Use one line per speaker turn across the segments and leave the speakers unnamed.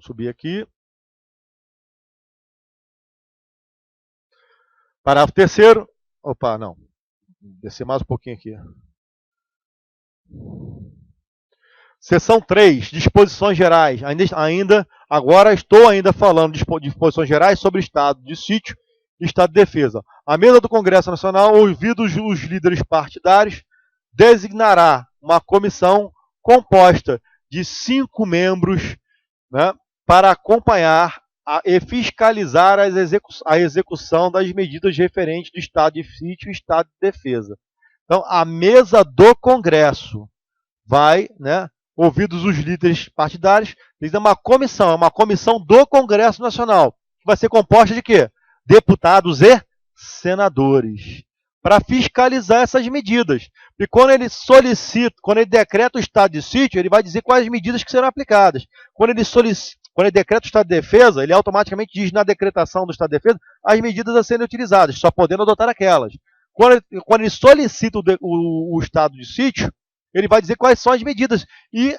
subir aqui. Parágrafo 3º. Opa, não. Descer mais um pouquinho aqui. Seção 3, disposições gerais. Agora estou falando de disposições gerais sobre estado de sítio e estado de defesa. A mesa do Congresso Nacional, ouvidos os líderes partidários, designará uma comissão composta de 5 membros, né, para acompanhar e fiscalizar a execução das medidas referentes do estado de sítio e estado de defesa. Então, a mesa do Congresso vai, né, ouvidos os líderes partidários, eles dão uma comissão do Congresso Nacional, que vai ser composta de quê? Deputados e senadores, para fiscalizar essas medidas. E quando ele decreta o estado de sítio, ele vai dizer quais as medidas que serão aplicadas. Quando ele decreta o estado de defesa, ele automaticamente diz na decretação do estado de defesa as medidas a serem utilizadas, só podendo adotar aquelas. Quando ele solicita o estado de sítio, ele vai dizer quais são as medidas. E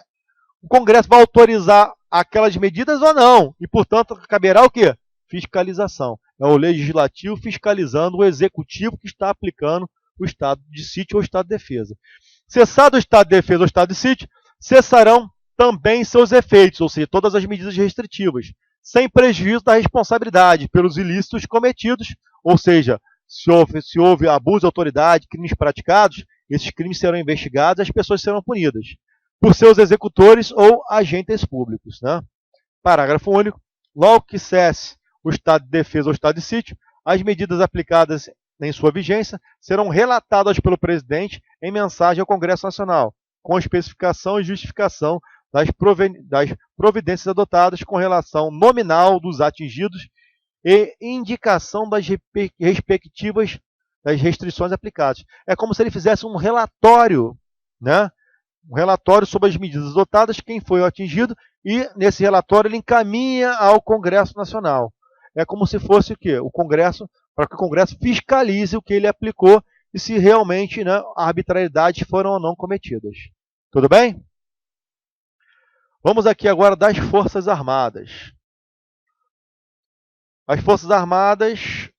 o Congresso vai autorizar aquelas medidas ou não. E, portanto, caberá o quê? Fiscalização. É o legislativo fiscalizando o executivo que está aplicando o estado de sítio ou estado de defesa. Cessado o estado de defesa ou estado de sítio, cessarão também seus efeitos, ou seja, todas as medidas restritivas, sem prejuízo da responsabilidade pelos ilícitos cometidos, ou seja, se houve abuso de autoridade, crimes praticados, esses crimes serão investigados e as pessoas serão punidas por seus executores ou agentes públicos. Né? Parágrafo único. Logo que cesse o estado de defesa ou estado de sítio, as medidas aplicadas em sua vigência serão relatadas pelo presidente em mensagem ao Congresso Nacional, com especificação e justificação das providências adotadas com relação nominal dos atingidos e indicação das respectivas das restrições aplicadas. É como se ele fizesse um relatório, né? Um relatório sobre as medidas adotadas, quem foi o atingido, e nesse relatório ele encaminha ao Congresso Nacional. É como se fosse o quê? O Congresso, para que o Congresso fiscalize o que ele aplicou e se realmente, né, arbitrariedades foram ou não cometidas. Tudo bem? Vamos aqui agora das Forças Armadas. As Forças Armadas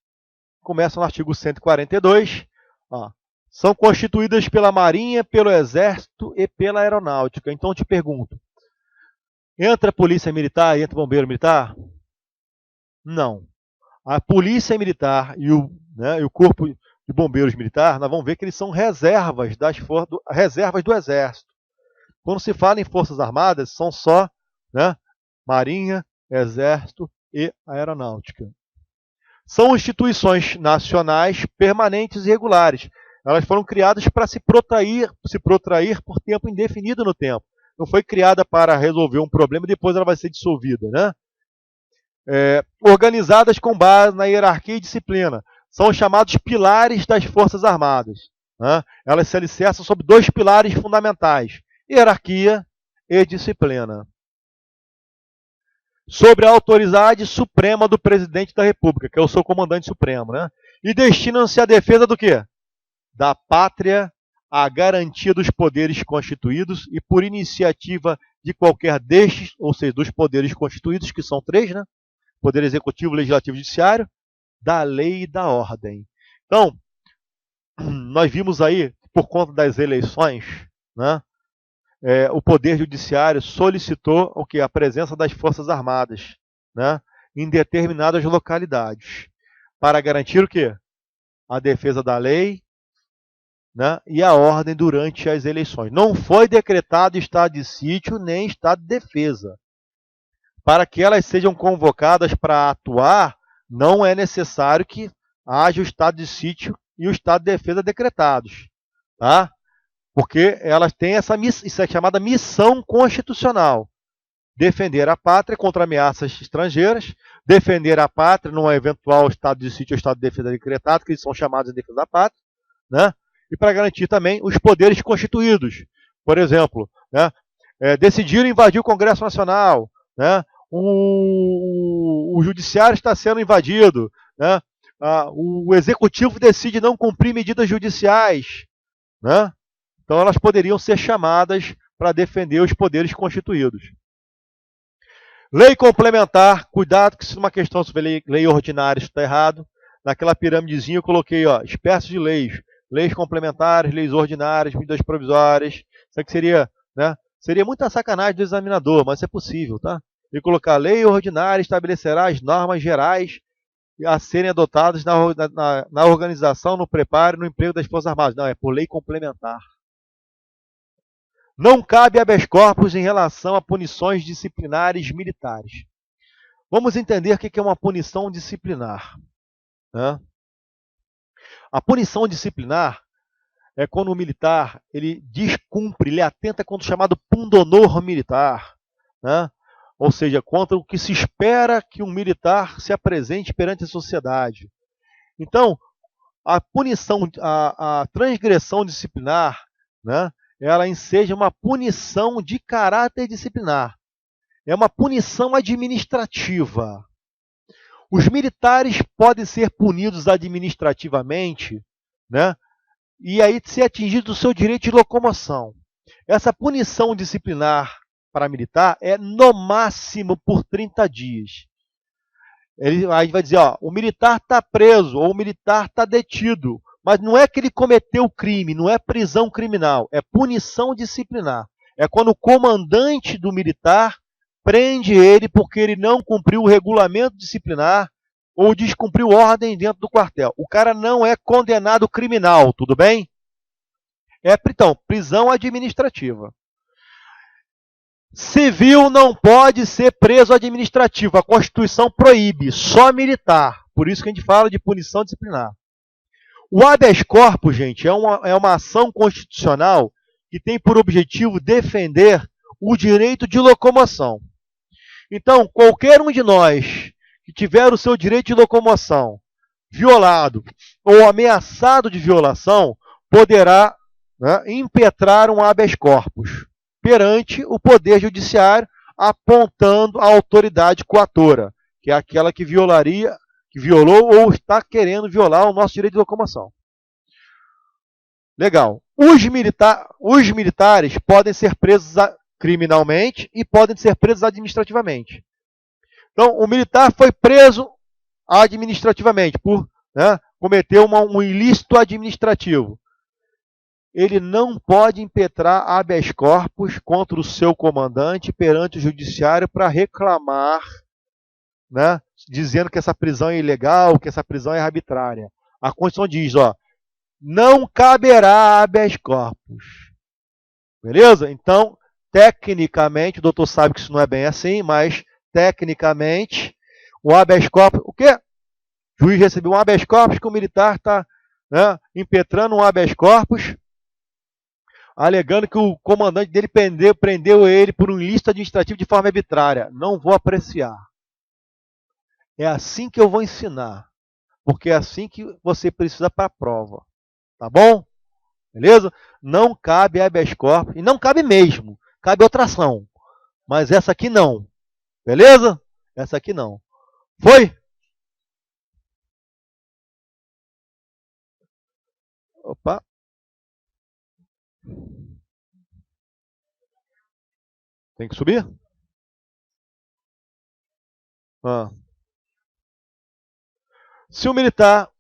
começam no artigo 142. Ó, são constituídas pela Marinha, pelo Exército e pela Aeronáutica. Então, eu te pergunto, entra a Polícia Militar e entra o Bombeiro Militar? Não. A Polícia Militar e o Corpo de Bombeiros Militar, nós vamos ver que eles são reservas do Exército. Quando se fala em Forças Armadas, são só, né, Marinha, Exército e Aeronáutica. São instituições nacionais permanentes e regulares. Elas foram criadas para se protrair por tempo indefinido no tempo. Não foi criada para resolver um problema e depois ela vai ser dissolvida, né? Organizadas com base na hierarquia e disciplina. São os chamados pilares das Forças Armadas. Né? Elas se alicerçam sobre 2 pilares fundamentais: hierarquia e disciplina. Sobre a autoridade suprema do presidente da República, que é o seu comandante supremo, né? E destinam-se à defesa do quê? Da pátria, à garantia dos poderes constituídos e por iniciativa de qualquer destes, ou seja, dos poderes constituídos, que são 3, né? Poder executivo, legislativo e judiciário, da lei e da ordem. Então, nós vimos aí, por conta das eleições, né? O Poder Judiciário solicitou o quê? A presença das Forças Armadas, né, em determinadas localidades, para garantir o quê? A defesa da lei, né, e a ordem durante as eleições. Não foi decretado estado de sítio nem estado de defesa. Para que elas sejam convocadas para atuar, não é necessário que haja o estado de sítio e o estado de defesa decretados. Tá? Porque elas têm isso é chamada missão constitucional. Defender a pátria contra ameaças estrangeiras, defender a pátria num eventual estado de sítio ou estado de defesa decretado, que eles são chamados de defesa da pátria, né? E para garantir também os poderes constituídos. Por exemplo, né, decidiram invadir o Congresso Nacional, né? O Judiciário está sendo invadido, né? O Executivo decide não cumprir medidas judiciais, né? Então, elas poderiam ser chamadas para defender os poderes constituídos. Lei complementar, cuidado que se uma questão sobre lei ordinária isso está errado. Naquela pirâmidezinha eu coloquei, ó, espécies de leis. Leis complementares, leis ordinárias, medidas provisórias. Isso aqui seria, né? Seria muita sacanagem do examinador, mas é possível, tá? E colocar lei ordinária estabelecerá as normas gerais a serem adotadas na organização, no preparo e no emprego das Forças Armadas. Não, é por lei complementar. Não cabe habeas corpus em relação a punições disciplinares militares. Vamos entender o que é uma punição disciplinar, né? A punição disciplinar é quando o militar ele descumpre, ele atenta contra o chamado pundonor militar, né? Ou seja, contra o que se espera que um militar se apresente perante a sociedade. Então, a punição, a transgressão disciplinar, né, ela enseja uma punição de caráter disciplinar. É uma punição administrativa. Os militares podem ser punidos administrativamente, né, e aí ser atingido o seu direito de locomoção. Essa punição disciplinar para militar é no máximo por 30 dias. Aí vai dizer, ó, o militar está preso ou o militar está detido, mas não é que ele cometeu o crime, não é prisão criminal, é punição disciplinar. É quando o comandante do militar prende ele porque ele não cumpriu o regulamento disciplinar ou descumpriu ordem dentro do quartel. O cara não é condenado criminal, tudo bem? Então, prisão administrativa. Civil não pode ser preso administrativo. A Constituição proíbe, só militar. Por isso que a gente fala de punição disciplinar. O habeas corpus, gente, é uma ação constitucional que tem por objetivo defender o direito de locomoção. Então, qualquer um de nós que tiver o seu direito de locomoção violado ou ameaçado de violação, poderá, né, impetrar um habeas corpus perante o Poder Judiciário, apontando a autoridade coatora, que é aquela que violou ou está querendo violar o nosso direito de locomoção. Legal. Os militares podem ser presos criminalmente e podem ser presos administrativamente. Então, o militar foi preso administrativamente por, né, cometer um ilícito administrativo. Ele não pode impetrar habeas corpus contra o seu comandante perante o judiciário para reclamar, né, dizendo que essa prisão é ilegal, que essa prisão é arbitrária. A Constituição diz, ó, não caberá habeas corpus. Beleza? Então, tecnicamente, o doutor sabe que isso não é bem assim, mas tecnicamente, o habeas corpus, o quê? O juiz recebeu um habeas corpus que o militar está, né, impetrando um habeas corpus, alegando que o comandante dele prendeu ele por um ilícito administrativo de forma arbitrária. Não vou apreciar. É assim que eu vou ensinar. Porque é assim que você precisa para a prova. Tá bom? Beleza? Não cabe habeas corpus. E não cabe mesmo. Cabe outra ação. Mas essa aqui não. Beleza? Essa aqui não. Foi? Opa. Tem que subir? Se o militar...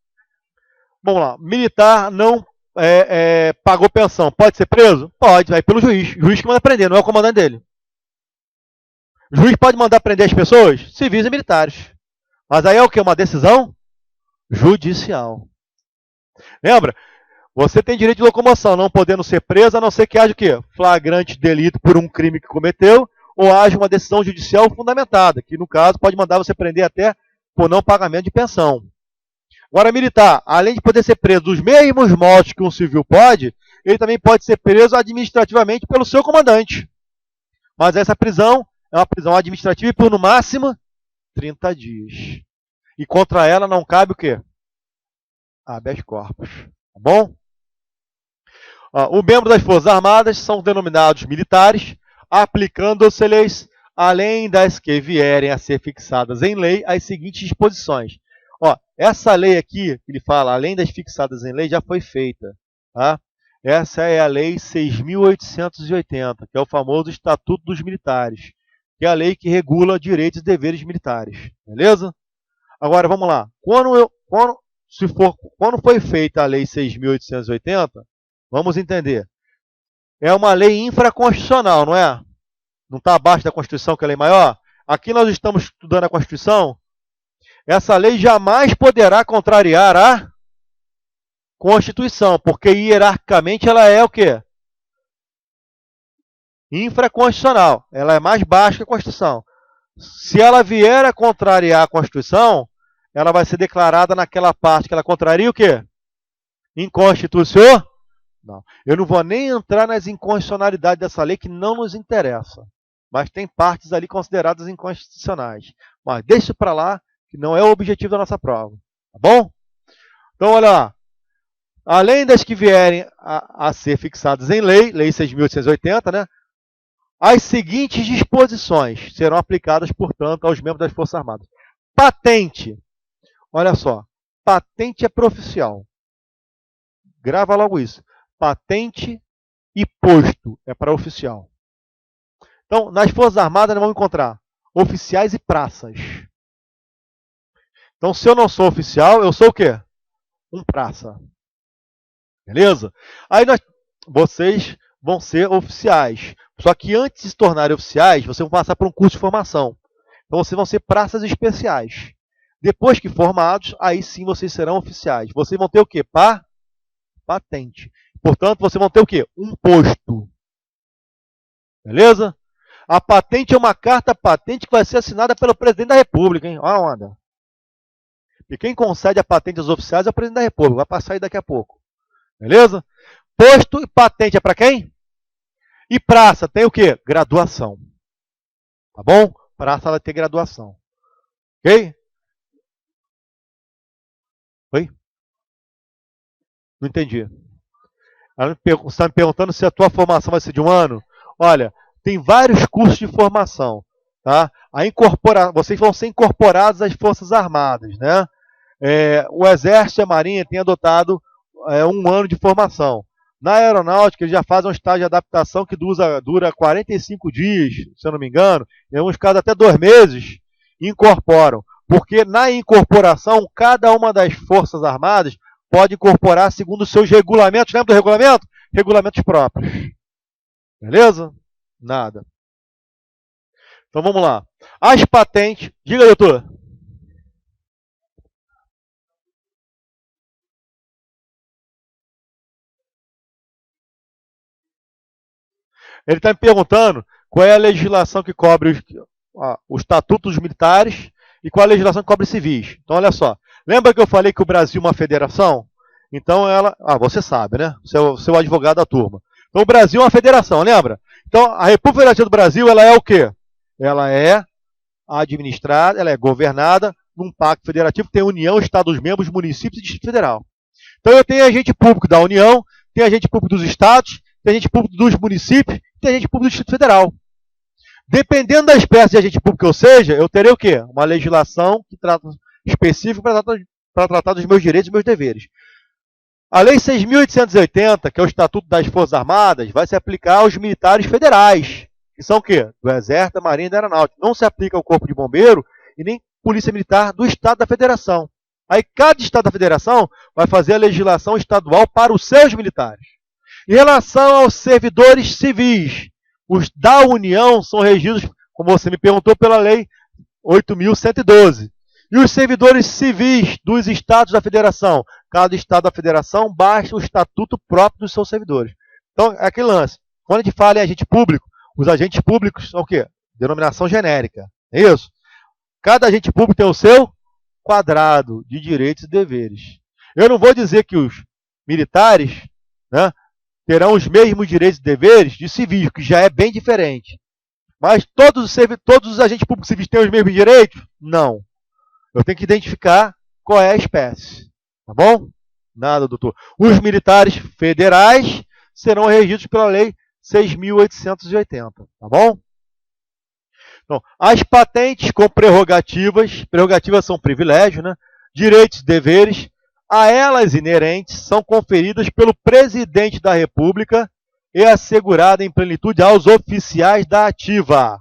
Vamos lá. Militar não pagou pensão. Pode ser preso? Pode. Vai pelo juiz. O juiz que manda prender, não é o comandante dele. O juiz pode mandar prender as pessoas? Civis e militares. Mas aí é o quê? Uma decisão judicial. Lembra? Você tem direito de locomoção, não podendo ser preso, a não ser que haja o quê? Flagrante delito por um crime que cometeu, ou haja uma decisão judicial fundamentada, que no caso pode mandar você prender até por não pagamento de pensão. Agora, militar, além de poder ser preso dos mesmos modos que um civil pode, ele também pode ser preso administrativamente pelo seu comandante. Mas essa prisão é uma prisão administrativa e por no máximo 30 dias. E contra ela não cabe o quê? Habeas corpus. Tá bom? Os membros das Forças Armadas são denominados militares, aplicando-se leis, além das que vierem a ser fixadas em lei, as seguintes disposições. Essa lei aqui, que ele fala, além das fixadas em lei, já foi feita. Tá? Essa é a Lei 6.880, que é o famoso Estatuto dos Militares, que é a lei que regula direitos e deveres militares. Beleza? Agora, vamos lá. Quando foi feita a Lei 6.880, vamos entender. É uma lei infraconstitucional, não é? Não está abaixo da Constituição, que é a lei maior? Aqui nós estamos estudando a Constituição. Essa lei jamais poderá contrariar a Constituição, porque hierarquicamente ela é o quê? Infraconstitucional. Ela é mais baixa que a Constituição. Se ela vier a contrariar a Constituição, ela vai ser declarada naquela parte que ela contraria o quê? Inconstitucional? Não. Eu não vou nem entrar nas inconstitucionalidades dessa lei, que não nos interessa. Mas tem partes ali consideradas inconstitucionais. Mas deixa isso para lá, que não é o objetivo da nossa prova. Tá bom? Então, olha lá. Além das que vierem a ser fixadas em lei, Lei 6.880, né? As seguintes disposições serão aplicadas, portanto, aos membros das Forças Armadas. Patente. Olha só. Patente é profissional. Grava logo isso. Patente e posto é para oficial. Então, nas Forças Armadas, nós vamos encontrar oficiais e praças. Então, se eu não sou oficial, eu sou o quê? Um praça. Beleza? Aí vocês vão ser oficiais. Só que antes de se tornarem oficiais, vocês vão passar por um curso de formação. Então, vocês vão ser praças especiais. Depois que formados, aí sim vocês serão oficiais. Vocês vão ter o quê? Patente. Portanto, vocês vão ter o quê? Um posto. Beleza? A patente é uma carta patente que vai ser assinada pelo presidente da República, hein? Olha a onda. E quem concede a patente aos oficiais é o presidente da República. Vai passar aí daqui a pouco. Beleza? Posto e patente é para quem? E praça tem o quê? Graduação. Tá bom? Praça vai ter graduação. Ok? Oi? Não entendi. Você está me perguntando se a tua formação vai ser de um ano? Olha, tem vários cursos de formação. Tá? Vocês vão ser incorporados às Forças Armadas. Né? O Exército e a Marinha têm adotado um ano de formação. Na aeronáutica, eles já fazem um estágio de adaptação que dura 45 dias, se eu não me engano, em alguns casos até 2 meses, e incorporam. Porque na incorporação, cada uma das Forças Armadas pode incorporar segundo os seus regulamentos. Lembra do regulamento? Regulamentos próprios. Beleza? Nada. Então vamos lá. As patentes. Diga, doutor. Ele está me perguntando qual é a legislação que cobre os estatutos militares e qual é a legislação que cobre civis. Então, olha só. Lembra que eu falei que o Brasil é uma federação? Então, você sabe, né? Seu advogado da turma. Então, o Brasil é uma federação, lembra? Então, a República Federativa do Brasil, ela é o quê? Ela é administrada, ela é governada num pacto federativo que tem União, Estados-membros, municípios e Distrito Federal. Então, eu tenho agente público da União, tem agente público dos estados, tem agente público dos municípios, tem agente público do Distrito Federal. Dependendo da espécie de agente público que eu seja, eu terei o quê? Uma legislação que trata específica para tratar dos meus direitos e meus deveres. A Lei 6.880, que é o Estatuto das Forças Armadas, vai se aplicar aos militares federais, que são o quê? Do Exército, da Marinha e da Aeronáutica. Não se aplica ao Corpo de Bombeiro e nem Polícia Militar do Estado da Federação. Aí cada Estado da Federação vai fazer a legislação estadual para os seus militares. Em relação aos servidores civis, os da União são regidos, como você me perguntou, pela Lei 8.112. E os servidores civis dos estados da federação? Cada estado da federação baixa o estatuto próprio dos seus servidores. Então, é aquele lance. Quando a gente fala em agente público, os agentes públicos são o quê? Denominação genérica. É isso? Cada agente público tem o seu quadrado de direitos e deveres. Eu não vou dizer que os militares, né, terão os mesmos direitos e deveres de civis, que já é bem diferente. Mas todos os agentes públicos civis têm os mesmos direitos? Não. Eu tenho que identificar qual é a espécie. Tá bom? Nada, doutor. Os militares federais serão regidos pela Lei 6.880. Tá bom? Então, as patentes com prerrogativas são privilégios, né? Direitos e deveres, a elas inerentes, são conferidas pelo presidente da República e assegurada em plenitude aos oficiais da ativa.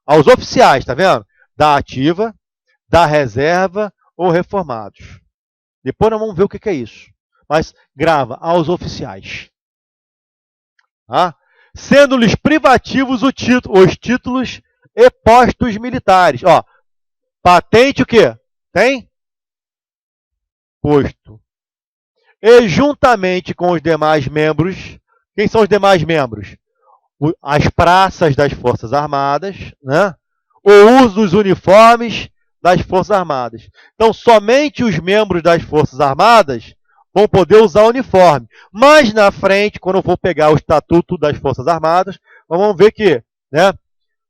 Aos oficiais, tá vendo? Da ativa, da reserva ou reformados. Depois nós vamos ver o que é isso. Mas grava, aos oficiais. Tá? Sendo-lhes privativos os títulos e postos militares. Ó, patente o quê? Tem? Posto. E juntamente com os demais membros, quem são os demais membros? As praças das Forças Armadas, né? O uso dos uniformes das Forças Armadas. Então, somente os membros das Forças Armadas vão poder usar o uniforme. Mas na frente, quando eu for pegar o Estatuto das Forças Armadas, nós vamos ver que, né,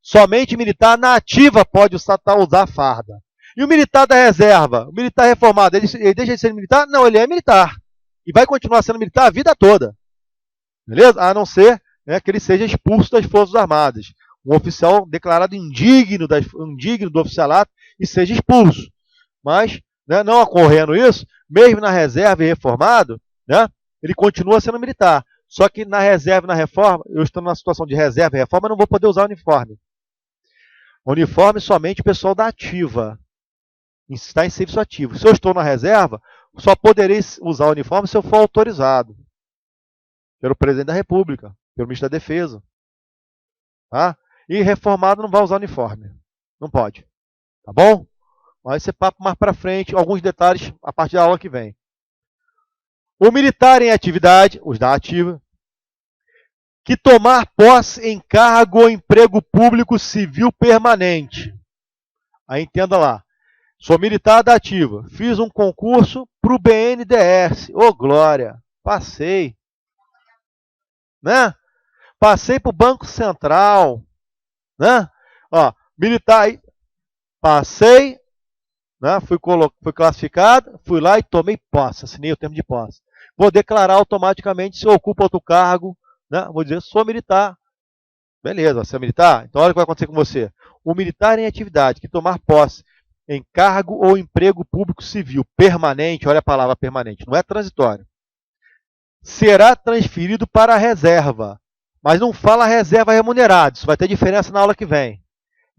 somente militar na ativa pode usar farda. E o militar da reserva, o militar reformado, ele deixa de ser militar? Não, ele é militar. E vai continuar sendo militar a vida toda. Beleza? A não ser, né, que ele seja expulso das Forças Armadas. Um oficial declarado indigno do oficialato e seja expulso. Mas, né, não ocorrendo isso, mesmo na reserva e reformado, né, ele continua sendo militar. Só que na reserva e na reforma, eu estou numa situação de reserva e reforma, eu não vou poder usar uniforme. Uniforme somente o pessoal da ativa. Está em serviço ativo. Se eu estou na reserva, só poderei usar o uniforme se eu for autorizado pelo presidente da República, pelo ministro da Defesa. Tá? E reformado não vai usar uniforme. Não pode. Tá bom? Vai ser papo mais para frente, alguns detalhes a partir da aula que vem. O militar em atividade, os da ativa, que tomar posse em cargo ou emprego público civil permanente. Aí entenda lá. Sou militar da ativa. Fiz um concurso para o BNDES. Ô, glória! Passei. Né? Passei para o Banco Central. Né? Ó, militar aí. Passei. Né? Fui classificado. Fui lá e tomei posse. Assinei o termo de posse. Vou declarar automaticamente se eu ocupo outro cargo. Né? Vou dizer, sou militar. Beleza, você é militar? Então olha o que vai acontecer com você. O militar em atividade que tomar posse em cargo ou emprego público civil permanente, olha a palavra permanente, não é transitório, será transferido para a reserva. Mas não fala reserva remunerada, isso vai ter diferença na aula que vem.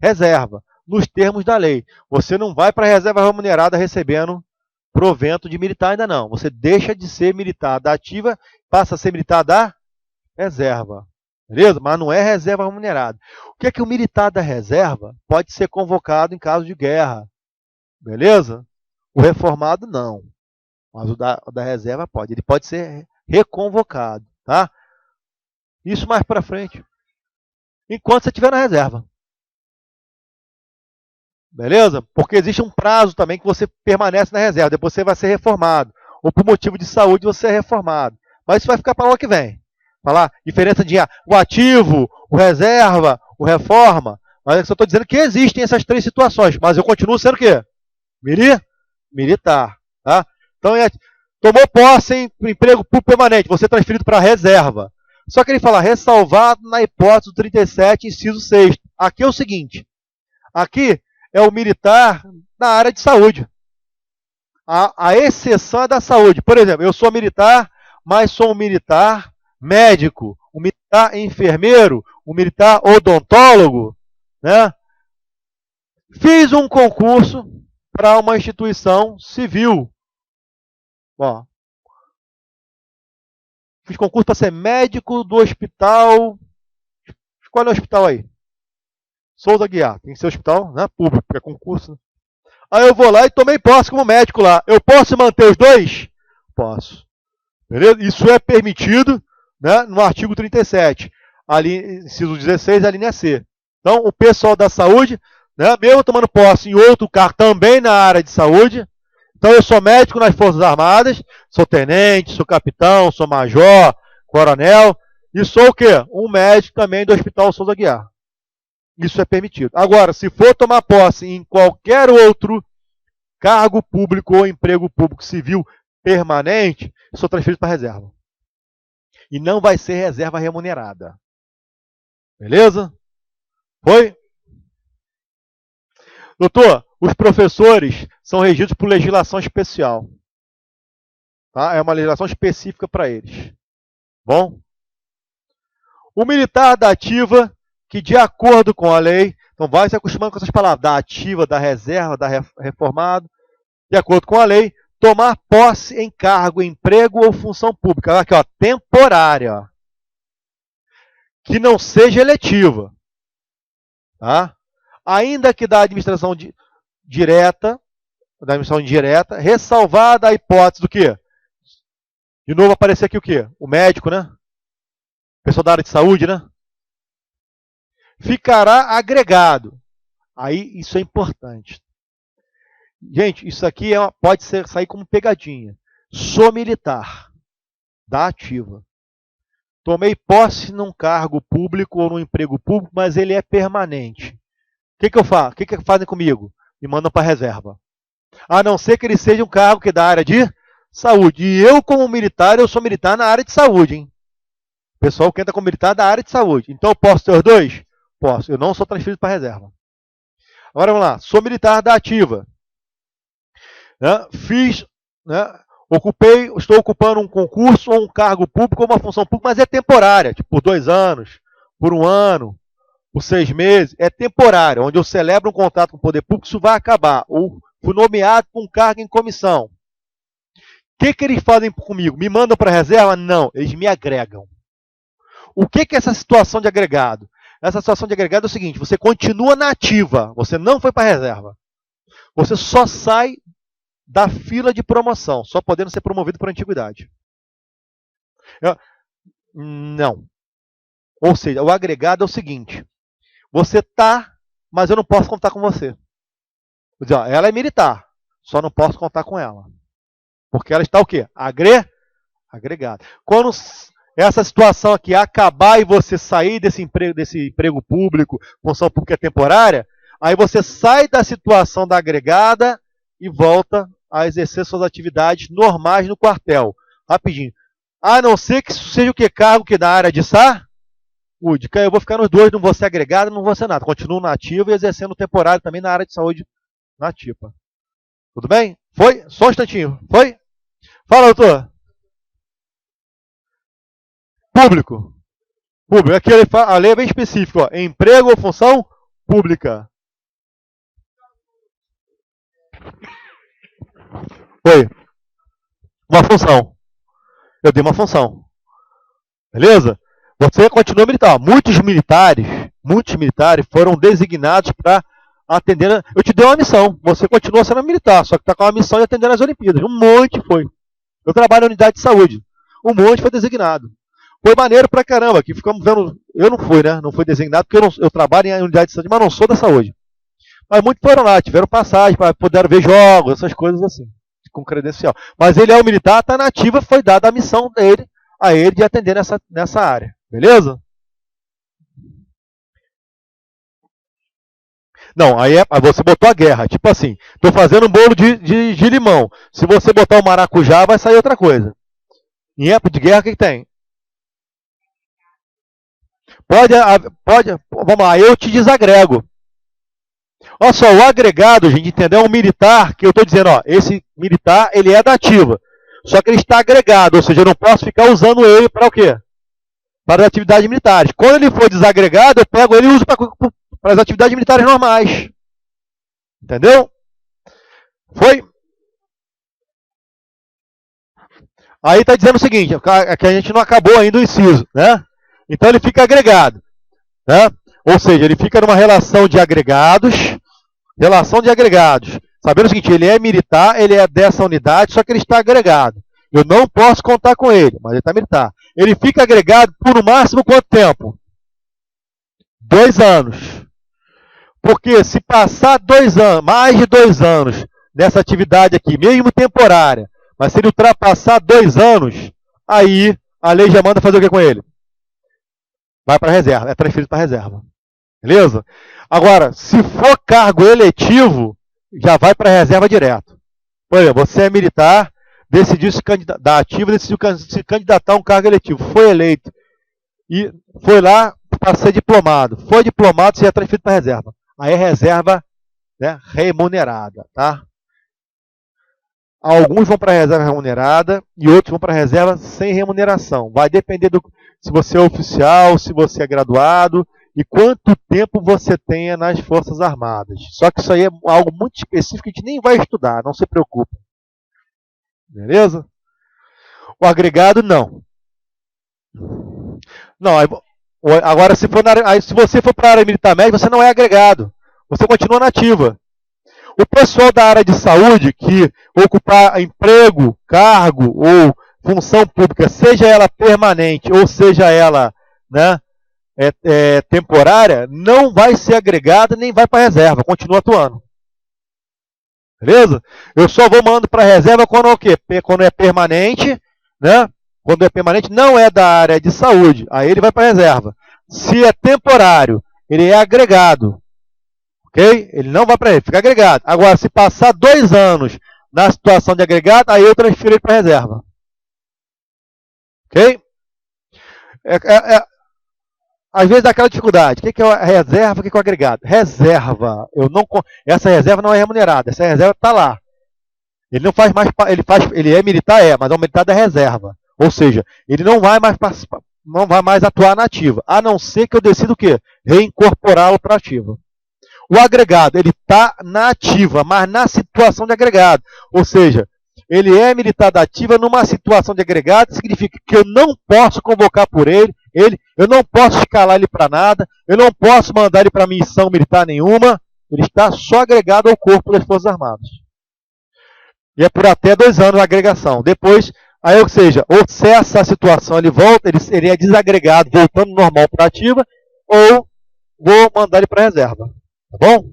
Reserva, nos termos da lei. Você não vai para a reserva remunerada recebendo provento de militar ainda não. Você deixa de ser militar da ativa, passa a ser militar da reserva. Beleza? Mas não é reserva remunerada. O que é que o militar da reserva pode ser convocado em caso de guerra? Beleza? O reformado não. Mas o da reserva pode. Ele pode ser reconvocado. Tá? Isso mais para frente. Enquanto você estiver na reserva. Beleza? Porque existe um prazo também que você permanece na reserva. Depois você vai ser reformado. Ou por motivo de saúde você é reformado. Mas isso vai ficar para o ano que vem. Falar diferença de o ativo, o reserva, o reforma. Mas eu só estou dizendo que existem essas três situações. Mas eu continuo sendo o quê? Militar. Tá? Então, tomou posse em emprego público permanente, você é transferido para a reserva. Só que ele fala, ressalvado na hipótese do 37, inciso 6. Aqui é o seguinte, aqui é o militar na área de saúde. A exceção é da saúde. Por exemplo, eu sou militar, mas sou um militar médico, um militar enfermeiro, um militar odontólogo, né? Fiz um concurso para uma instituição civil. Ó, fiz concurso para ser médico do hospital. Escolhe o hospital aí. Souza Guiar. Tem que ser hospital, né? Público, porque é concurso. Né? Aí eu vou lá e tomei posse como médico lá. Eu posso manter os dois? Posso. Beleza? Isso é permitido, né, no artigo 37. Ali, inciso 16, a linha C. Então, o pessoal da saúde, né, mesmo tomando posse em outro cargo também na área de saúde. Então, eu sou médico nas Forças Armadas, sou tenente, sou capitão, sou major, coronel, e sou o quê? Um médico também do Hospital Souza Guiar. Isso é permitido. Agora, se for tomar posse em qualquer outro cargo público ou emprego público civil permanente, sou transferido para a reserva. E não vai ser reserva remunerada. Beleza? Foi? Doutor, os professores são regidos por legislação especial. Tá? É uma legislação específica para eles. Bom? O militar da ativa, que de acordo com a lei, Então vai se acostumando com essas palavras, da ativa, da reserva, da reformado, de acordo com a lei, tomar posse em cargo, emprego ou função pública. Aqui, ó, temporária, ó, que não seja eletiva. Tá? Ainda que da administração direta, ressalvada a hipótese do quê? De novo aparecer aqui o quê? O médico, né? Pessoal da área de saúde, né? Ficará agregado. Aí isso é importante. Gente, isso aqui pode sair como pegadinha. Sou militar, da ativa. Tomei posse num cargo público ou num emprego público, mas ele é permanente. O que eu faço? O que fazem comigo? Me mandam para a reserva. A não ser que ele seja um cargo que é da área de saúde. E eu, como militar, eu sou militar na área de saúde, hein? O pessoal que entra como militar da área de saúde. Então eu posso ter os dois? Posso. Eu não sou transferido para a reserva. Agora vamos lá. Sou militar da ativa. Né? Estou ocupando um concurso ou um cargo público ou uma função pública, mas é temporária, tipo por 2 anos, por 1 ano, por 6 meses, é temporário, onde eu celebro um contrato com o poder público, isso vai acabar. Ou fui nomeado com um cargo em comissão. O que eles fazem comigo? Me mandam para a reserva? Não, eles me agregam. O que é essa situação de agregado? Essa situação de agregado é o seguinte, você continua na ativa, você não foi para a reserva. Você só sai da fila de promoção, só podendo ser promovido por antiguidade. Não. Ou seja, o agregado é o seguinte, você está, mas eu não posso contar com você. Vou dizer, ó, ela é militar, só não posso contar com ela. Porque ela está o quê? Agregada. Quando essa situação aqui acabar e você sair desse emprego público, função pública temporária, aí você sai da situação da agregada e volta a exercer suas atividades normais no quartel. Rapidinho. A não ser que isso seja o que? Cargo que na área de saúde, eu vou ficar nos dois, não vou ser agregado, não vou ser nada. Continuo na ativa e exercendo temporário também na área de saúde na ativa. Tudo bem? Foi? Só um instantinho. Foi? Fala, doutor. Público. Público. Aqui a lei é bem específica. Ó. Emprego ou função pública. Oi. Uma função. Eu dei uma função. Beleza? Você continua militar. Muitos militares foram designados para atender. Eu te dei uma missão. Você continua sendo militar, só que está com uma missão de atender as Olimpíadas. Um monte foi. Eu trabalho na unidade de saúde. Um monte foi designado. Foi maneiro pra caramba, que ficamos vendo. Eu não fui, né? Não fui designado, porque eu trabalho em unidade de saúde, mas não sou da saúde. Mas muitos foram lá, tiveram passagem, puderam ver jogos, essas coisas assim, com credencial. Mas ele é um militar, está na ativa, foi dada a missão dele, a ele de atender nessa área. Beleza? Não, aí você botou a guerra. Tipo assim, estou fazendo um bolo de limão. Se você botar o maracujá, vai sair outra coisa. Em época de guerra, o que tem? Vamos lá, eu te desagrego. Olha só, o agregado, gente, entendeu? É um militar, que eu estou dizendo, ó, esse militar, ele é da ativa. Só que ele está agregado, ou seja, eu não posso ficar usando ele para o quê? Para as atividades militares. Quando ele for desagregado, eu pego ele e uso para as atividades militares normais. Entendeu? Foi? Aí está dizendo o seguinte, que a gente não acabou ainda o inciso, né? Então ele fica agregado, né? Ou seja, ele fica numa relação de agregados, sabendo o seguinte, ele é militar, ele é dessa unidade, só que ele está agregado. Eu não posso contar com ele, mas ele está militar. Ele fica agregado por no máximo quanto tempo? 2 anos. Porque se passar 2 anos, mais de 2 anos, nessa atividade aqui, mesmo temporária, mas se ele ultrapassar 2 anos, aí a lei já manda fazer o que com ele? Vai para a reserva, é transferido para a reserva. Beleza? Agora, se for cargo eletivo, já vai para a reserva direto. Por exemplo, você é militar, decidiu se candidatar, ativo, decidiu se candidatar a um cargo eletivo, foi eleito e foi lá para ser diplomado. Foi diplomado, você é transferido para a reserva. Aí é reserva, né, remunerada, tá? Alguns vão para a reserva remunerada e outros vão para a reserva sem remuneração. Vai depender se você é oficial, se você é graduado e quanto tempo você tenha nas Forças Armadas. Só que isso aí é algo muito específico que a gente nem vai estudar, não se preocupe. Beleza? O agregado, não. Não, agora se você for para a área militar médica, você não é agregado. Você continua na ativa. O pessoal da área de saúde que ocupar emprego, cargo ou função pública, seja ela permanente ou seja ela, né, temporária, não vai ser agregada nem vai para a reserva, continua atuando. Beleza? Eu só vou mandando para a reserva quando é o quê? Quando é permanente, né? Quando é permanente, não é da área de saúde, aí ele vai para a reserva. Se é temporário, ele é agregado. Ok? Ele não vai para ele, fica agregado. Agora, se passar 2 anos na situação de agregado, aí eu transfiro ele para a reserva. Ok? Às vezes dá aquela dificuldade. O que é a reserva? O que é o agregado? Reserva. Essa reserva não é remunerada. Essa reserva está lá. Ele não faz mais. Ele é militar, mas é um militar da reserva. Ou seja, ele não vai mais participar, não vai mais atuar na ativa. A não ser que eu decida o quê? Reincorporá-lo para a ativa. O agregado, ele está na ativa, mas na situação de agregado. Ou seja, ele é militar da ativa numa situação de agregado, significa que eu não posso convocar por ele, eu não posso escalar ele para nada, eu não posso mandar ele para missão militar nenhuma, ele está só agregado ao corpo das Forças Armadas. E é por até 2 anos a agregação. Depois, aí, ou seja, ou cessa a situação, ele volta, ele é desagregado, voltando normal para a ativa, ou vou mandar ele para a reserva. Tá bom?